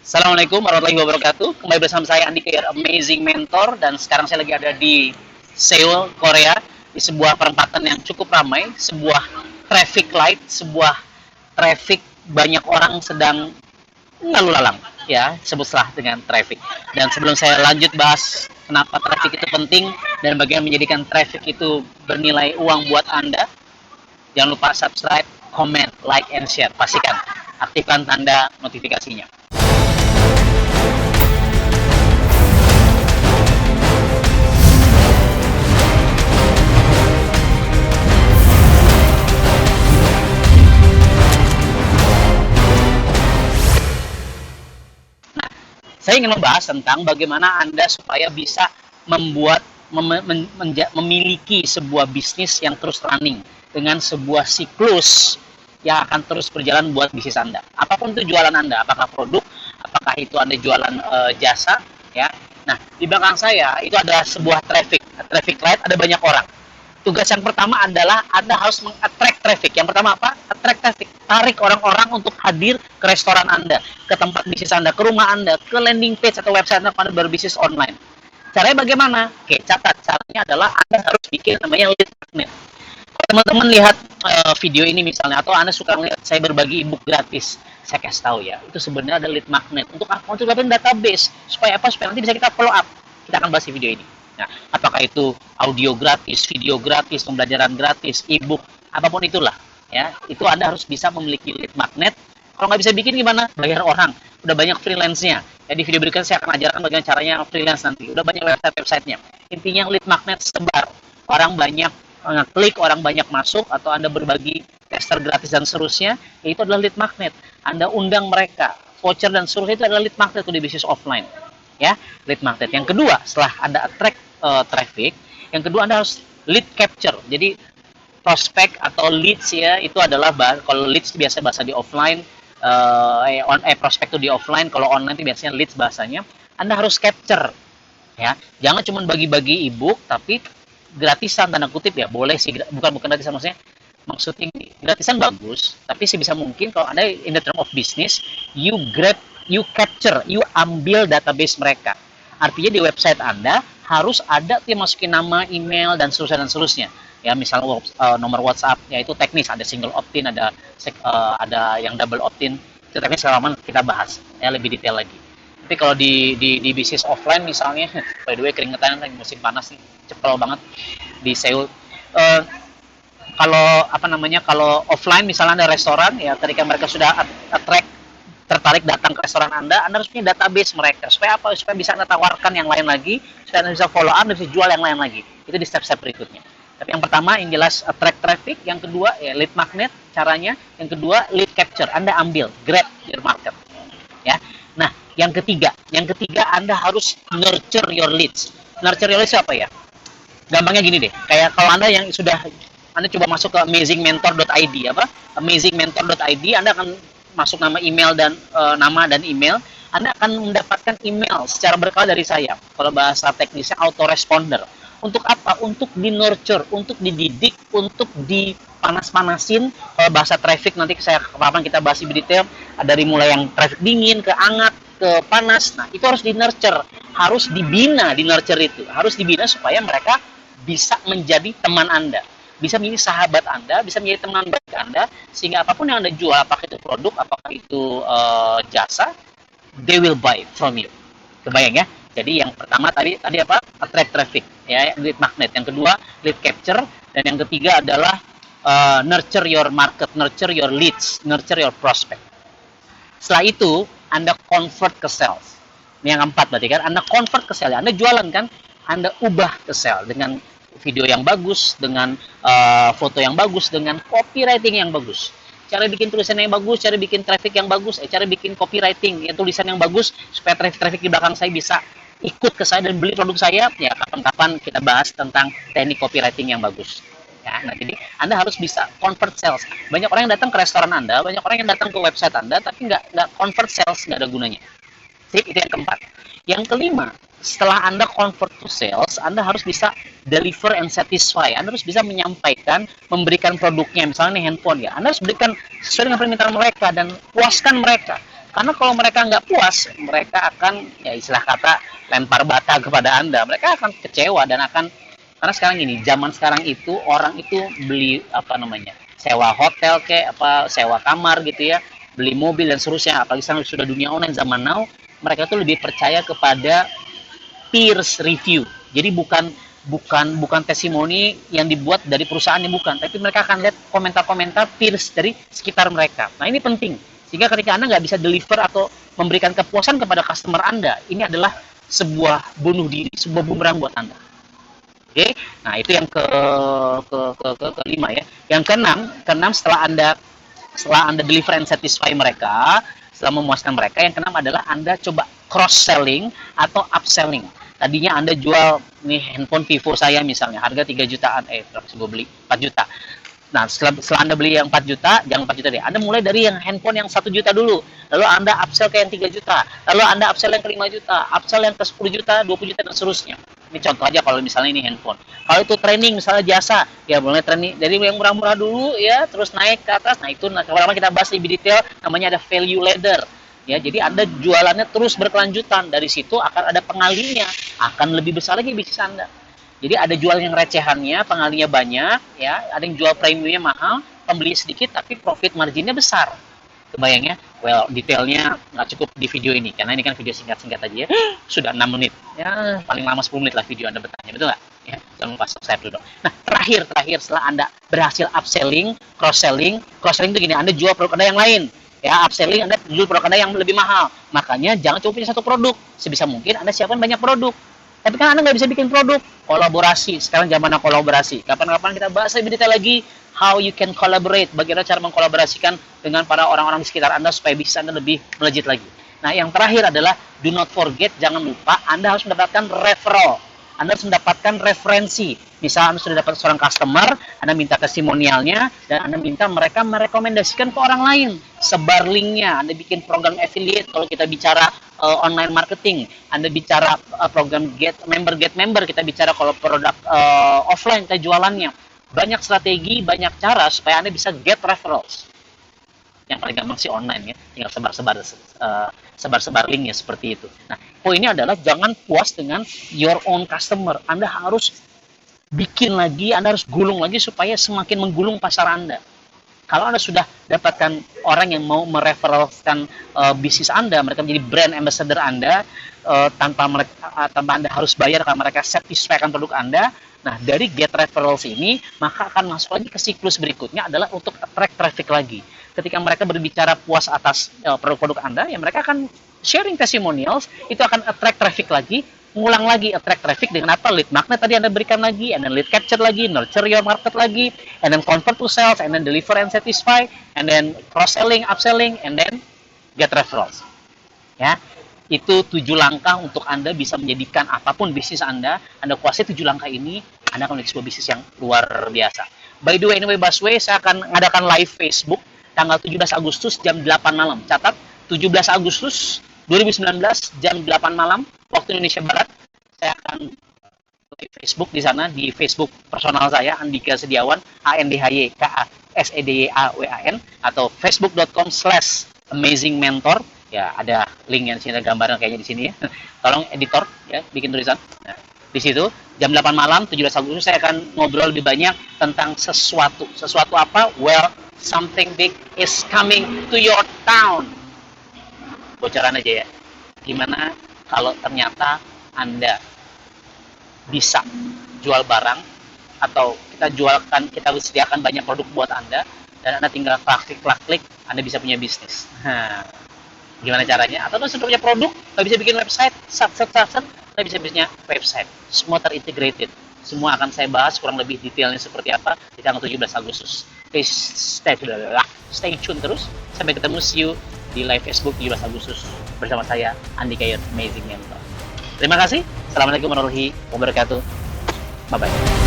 Assalamualaikum warahmatullahi wabarakatuh. Kembali bersama saya Andi Kair, Amazing Mentor, dan sekarang saya lagi ada di Seoul, Korea, di sebuah perempatan yang cukup ramai, sebuah traffic light, sebuah traffic banyak orang sedang lalu lalang, ya, sebutlah dengan traffic. Dan sebelum saya lanjut bahas kenapa traffic itu penting dan bagaimana menjadikan traffic itu bernilai uang buat Anda, jangan lupa subscribe, comment, like, and share. Pastikan aktifkan tanda notifikasinya. Saya ingin membahas tentang bagaimana Anda supaya bisa membuat memiliki sebuah bisnis yang terus running dengan sebuah siklus yang akan terus berjalan buat bisnis Anda. Apapun itu jualan Anda, apakah produk, apakah itu Anda jualan jasa, ya. Nah, di belakang saya itu ada sebuah traffic light, ada banyak orang. Tugas yang pertama adalah Anda harus meng-attract traffic. Yang pertama apa? Attract traffic. Tarik orang-orang untuk hadir ke restoran Anda, ke tempat bisnis Anda, ke rumah Anda, ke landing page atau website Anda pada berbisnis online. Caranya bagaimana? Oke, catat. Caranya adalah Anda harus bikin namanya lead magnet. Kalau teman-teman lihat video ini misalnya, atau Anda suka melihat saya berbagi ebook gratis, saya kasih tahu ya, itu sebenarnya ada lead magnet. Untuk apa? Untuk dapetin database. Supaya apa? Supaya nanti bisa kita follow up. Kita akan bahas di video ini. Nah, apakah itu audio gratis, video gratis, pembelajaran gratis, ebook, apapun itulah, ya, itu Anda harus bisa memiliki lead magnet. Kalau nggak bisa bikin gimana? Bayar orang. Udah banyak freelance-nya. Ya, di video berikutnya saya akan ajarkan bagaimana caranya freelance nanti. Udah banyak website-websitenya. Intinya lead magnet sebar. Orang banyak ngeklik, orang banyak masuk, atau Anda berbagi tester gratis dan seterusnya, ya itu adalah lead magnet. Anda undang mereka, voucher dan seterusnya, itu adalah lead magnet di bisnis offline. Ya, lead magnet. Yang kedua, setelah Anda attract traffic, yang kedua Anda harus lead capture. Jadi prospek atau leads ya, itu adalah kalau leads biasa bahasa di offline, prospek itu di offline, kalau online itu biasanya leads bahasanya. Anda harus capture, ya. Jangan cuma bagi-bagi ebook tapi gratisan tanda kutip ya, boleh sih, bukan gratisan maksudnya. Maksudnya gratisan bagus, tapi sebisa mungkin kalau Anda in the term of business, you capture, you ambil database mereka. Artinya di website Anda harus ada tuh masukin nama, email, dan seterusnya. Ya, misalnya nomor WhatsApp, ya itu teknis, ada single opt-in, ada yang double opt-in. Itu teknis, selama kita bahas ya lebih detail lagi. Tapi kalau di bisnis offline misalnya, by the way keringetan lagi musim panas nih, cepel banget di Seoul. Kalau offline misalnya ada restoran, ya ketika mereka sudah tertarik datang ke restoran Anda harus punya database mereka. Supaya apa? Supaya bisa Anda tawarkan yang lain lagi, supaya Anda bisa follow up, Anda bisa jual yang lain lagi. Itu di step-step berikutnya. Tapi yang pertama yang jelas attract traffic, yang kedua ya lead magnet caranya, yang kedua lead capture. Anda ambil, grab your market. Ya. Nah, yang ketiga Anda harus nurture your leads. Nurture your leads apa ya? Gampangnya gini deh, kayak kalau Anda coba masuk ke amazingmentor.id, amazingmentor.id, Anda akan masuk nama dan email, Anda akan mendapatkan email secara berkala dari saya. Kalau bahasa teknisnya autoresponder. Untuk apa? Untuk di-nurture, untuk dididik, untuk dipanas-panasin. Kalau bahasa traffic nanti kapan kita bahas lebih detail, dari mulai yang traffic dingin ke hangat ke panas. Nah, itu harus di-nurture, harus dibina, di-nurture itu. Harus dibina supaya mereka bisa menjadi teman Anda, bisa menjadi sahabat Anda, bisa menjadi teman baik Anda, sehingga apapun yang Anda jual, apakah itu produk, apakah itu jasa, they will buy from you. Kebayang ya? Jadi yang pertama tadi apa? Attract traffic, ya, lead magnet. Yang kedua, lead capture, dan yang ketiga adalah nurture your market, nurture your leads, nurture your prospect. Setelah itu, Anda convert ke sales. Ini yang keempat berarti kan, Anda convert ke sales. Anda jualan kan, Anda ubah ke sales dengan video yang bagus, dengan foto yang bagus, dengan copywriting yang bagus. Cara bikin tulisan yang bagus, cara bikin traffic yang bagus, cara bikin copywriting, ya, tulisan yang bagus, supaya traffic di belakang saya bisa ikut ke saya dan beli produk saya. Ya, kapan-kapan kita bahas tentang teknik copywriting yang bagus. Ya, nah jadi Anda harus bisa convert sales. Banyak orang yang datang ke restoran Anda, banyak orang yang datang ke website Anda, tapi nggak convert sales, nggak ada gunanya. Jadi itu yang keempat. Yang kelima, setelah Anda convert to sales, Anda harus bisa deliver and satisfy. Anda harus bisa menyampaikan, memberikan produknya, misalnya nih handphone ya. Anda harus berikan sesuai dengan permintaan mereka dan puaskan mereka. Karena kalau mereka nggak puas, mereka akan, ya istilah kata, lempar bata kepada Anda. Mereka akan kecewa dan akan, karena sekarang ini, zaman sekarang itu orang itu beli apa namanya, sewa hotel kayak apa, sewa kamar gitu ya, beli mobil dan seterusnya. Apalagi sekarang sudah dunia online, zaman now, mereka tuh lebih percaya kepada peers review. Jadi bukan testimoni yang dibuat dari perusahaan, yang bukan, tapi mereka akan lihat komentar-komentar peers dari sekitar mereka. Nah, ini penting. Sehingga ketika Anda nggak bisa deliver atau memberikan kepuasan kepada customer Anda, ini adalah sebuah bunuh diri, sebuah bumerang buat Anda. Oke, nah itu yang kelima ya. Yang keenam setelah Anda deliver and satisfy mereka, setelah memuaskan mereka, yang keenam adalah Anda coba cross selling atau upselling. Tadinya Anda jual nih handphone Vivo saya misalnya, harga 3 jutaan, berapa sih gue beli? 4 juta. Nah, setelah Anda beli yang 4 juta, jangan 4 juta deh. Anda mulai dari yang handphone yang 1 juta dulu. Lalu Anda upsell ke yang 3 juta. Lalu Anda upsell yang ke 5 juta. Upsell yang ke 10 juta, 20 juta, dan seterusnya. Ini contoh aja kalau misalnya ini handphone. Kalau itu training, misalnya jasa, ya mulai training dari yang murah-murah dulu ya, terus naik ke atas. Nah, itu kalau kita bahas lebih detail, namanya ada value ladder. Ya, jadi Anda jualannya terus berkelanjutan. Dari situ akan ada pengalinya, akan lebih besar lagi bisnis Anda. Jadi ada jual yang recehannya, pengalinya banyak, ya. Ada yang jual premiumnya mahal, pembeli sedikit, tapi profit marginnya besar. Kebayang ya? Well, detailnya nggak cukup di video ini, karena ini kan video singkat-singkat aja ya. Sudah 6 menit. Ya, paling lama 10 menit lah video Anda bertanya, betul nggak? Ya, jangan lupa subscribe dulu dong. Nah, terakhir setelah Anda berhasil upselling, cross-selling itu gini, Anda jual produk Anda yang lain. Ya, upselling Anda jual produk Anda yang lebih mahal. Makanya jangan cuma punya satu produk. Sebisa mungkin Anda siapkan banyak produk. Tapi kan Anda nggak bisa bikin produk. Kolaborasi. Sekarang zamannya kolaborasi. Kapan-kapan kita bahas lebih detail lagi how you can collaborate. Bagaimana cara mengkolaborasikan dengan para orang-orang di sekitar Anda supaya bisa Anda lebih melejit lagi. Nah, yang terakhir adalah do not forget, jangan lupa Anda harus mendapatkan referral. Anda harus mendapatkan referensi. Misal Anda sudah dapat seorang customer, Anda minta testimonialnya, dan Anda minta mereka merekomendasikan ke orang lain. Sebar linknya, Anda bikin program affiliate kalau kita bicara online marketing. Anda bicara program get member, kita bicara kalau produk offline, kita jualannya. Banyak strategi, banyak cara supaya Anda bisa get referrals. Yang paling gampang sih online ya, tinggal sebar-sebar linknya seperti itu. Nah, poinnya adalah jangan puas dengan your own customer. Anda harus bikin lagi, Anda harus gulung lagi supaya semakin menggulung pasar Anda. Kalau Anda sudah dapatkan orang yang mau mereferalkan bisnis Anda, mereka menjadi brand ambassador Anda, tanpa Anda harus bayar karena mereka satisfy akan produk Anda. Nah, dari get referrals ini, maka akan masuk lagi ke siklus berikutnya adalah untuk attract traffic lagi. Ketika mereka berbicara puas atas produk-produk Anda, ya mereka akan sharing testimonials, itu akan attract traffic lagi, ngulang lagi attract traffic dengan apa? Lead magnet tadi Anda berikan lagi, and then lead capture lagi, nurture your market lagi, and then convert to sales, and then deliver and satisfy, and then cross-selling, upselling, and then get referrals. Ya, itu 7 langkah untuk Anda bisa menjadikan apapun bisnis Anda kuasai 7 langkah ini, Anda akan memiliki sebuah bisnis yang luar biasa. By the way, anyway, Busway, saya akan mengadakan live Facebook tanggal 17 Agustus jam 8 malam. Catat, 17 Agustus 2019 jam 8 malam waktu Indonesia Barat. Saya akan di Facebook di sana, di Facebook personal saya Andika Sediawan, ANDHYKASEDYAWAN, atau facebook.com/amazingmentor. Ya, ada link yang sini, ada gambaran kayaknya di sini ya. Tolong editor ya bikin tulisan. Nah, di situ jam 8 malam 17 Agustus saya akan ngobrol lebih banyak tentang sesuatu apa? Well, something big is coming to your town. Bocoran aja ya. Gimana kalau ternyata Anda bisa jual barang, atau kita sediakan banyak produk buat Anda, dan Anda tinggal klik, Anda bisa punya bisnis. Gimana caranya? Atau Anda sudah punya produk, nggak bisa bikin website, Anda bisa punya website. Semua terintegrated. Semua akan saya bahas kurang lebih detailnya seperti apa di tanggal 17 Agustus. Please stay tune terus. Sampai ketemu, see you di live Facebook 17 Agustus bersama saya Andika Amazing Mentor. Terima kasih. Assalamualaikum warahmatullahi wabarakatuh. Bye bye.